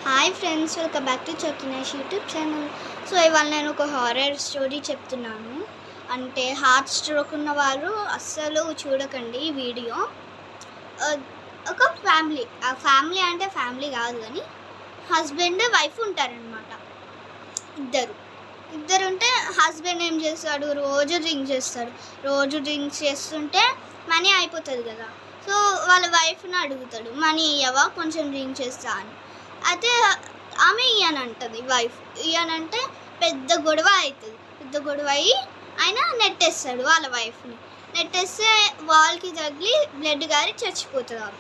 Hi friends, welcome back to చొక్కినాష్ YouTube channel. So ఇవాళ నేను ఒక హారర్ స్టోరీ చెప్తున్నాను. అంటే హార్ట్ స్ట్రోక్ ఉన్న వాళ్ళు అస్సలు చూడకండి ఈ వీడియో. ఒక ఫ్యామిలీ, ఆ ఫ్యామిలీ అంటే ఫ్యామిలీ కాదు కానీ హస్బెండ్ వైఫ్ ఉంటారనమాట. ఇద్దరు ఉంటే హస్బెండ్ ఏం చేస్తాడు, రోజు డ్రింక్ చేస్తుంటే మనీ అయిపోతుంది కదా. సో వాళ్ళ వైఫ్ని అడుగుతాడు, మనీ ఇవ్వవా, కొంచెం డ్రింక్ చేస్తా అని. అయితే ఆమె ఇయ్యనంటుంది. వైఫ్ ఇయ్యనంటే పెద్ద గొడవ అయ్యి ఆయన నెట్టేస్తాడు వాళ్ళ వైఫ్ని. నెట్టేస్తే వాల్కి తగిలి బ్లడ్ కారి చచ్చిపోతుంది. ఆమె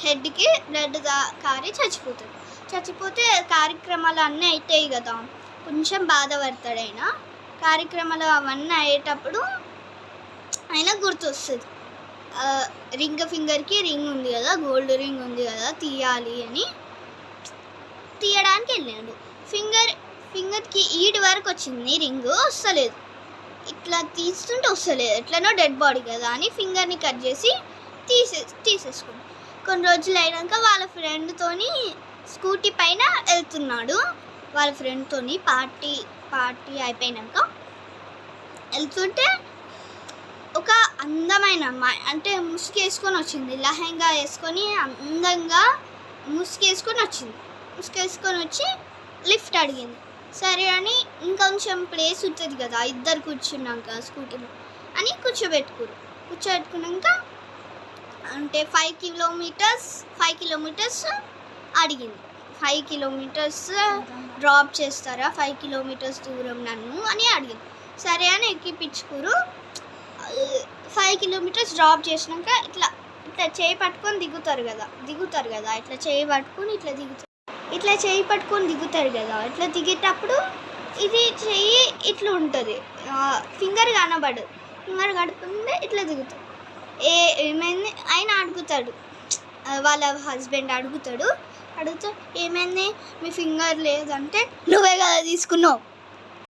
హెడ్కి బ్లడ్ కారి చచ్చిపోతే కార్యక్రమాలు అన్నీ అవుతాయి కదా, కొంచెం బాధపడతాడు ఆయన. కార్యక్రమాలు అవన్నీ అయ్యేటప్పుడు ఆయన గుర్తొస్తుంది, ఫింగర్కి రింగ్ ఉంది కదా, గోల్డ్ రింగ్ ఉంది కదా, తీయాలి అని తీయడానికి వెళ్ళాడు. ఫింగర్కి ఈడి వరకు వచ్చింది, రింగ్ వస్తలేదు. ఇట్లా తీస్తుంటే వస్తలేదు, ఎట్లనో డెడ్ బాడీ కదా అని ఫింగర్ని కట్ చేసి తీసేసుకున్నాడు. కొన్ని రోజులు అయినాక వాళ్ళ ఫ్రెండ్తోని స్కూటీ పైన వెళ్తున్నాడు. వాళ్ళ ఫ్రెండ్తోని పార్టీ అయిపోయినాక వెళ్తుంటే ఒక అందమైన అమ్మాయి, అంటే ముసుగేసుకొని వచ్చింది, లెహంగా వేసుకొని అందంగా ముసుగేసుకొని వచ్చి లిఫ్ట్ అడిగింది. సరే అని ఇంకొంచెం ప్లేస్ ఉంటుంది కదా ఇద్దరు కూర్చున్నాక స్కూటీలో అని కూర్చోబెట్టుకున్నాక అంటే 5 కిలోమీటర్స్ అడిగింది. 5 కిలోమీటర్స్ డ్రాప్ చేస్తారా, 5 కిలోమీటర్స్ దూరం నన్ను అని అడిగింది. సరే అని ఎక్కిపించుకురు. 5 కిలోమీటర్స్ డ్రాప్ చేసినాక ఇట్లా చేయి పట్టుకొని దిగుతారు కదా, ఇట్లా చేయి పట్టుకొని దిగుతారు కదా. ఇట్లా దిగేటప్పుడు ఇది చెయ్యి ఇట్లా ఉంటుంది, ఫింగర్ కడుపుంటే ఇట్లా దిగుతాడు. ఏమైంది ఆయన అడుగుతాడు, వాళ్ళ హస్బెండ్ అడుగుతాడు, ఏమైంది మీ ఫింగర్ లేదంటే నువ్వే కదా తీసుకున్నావు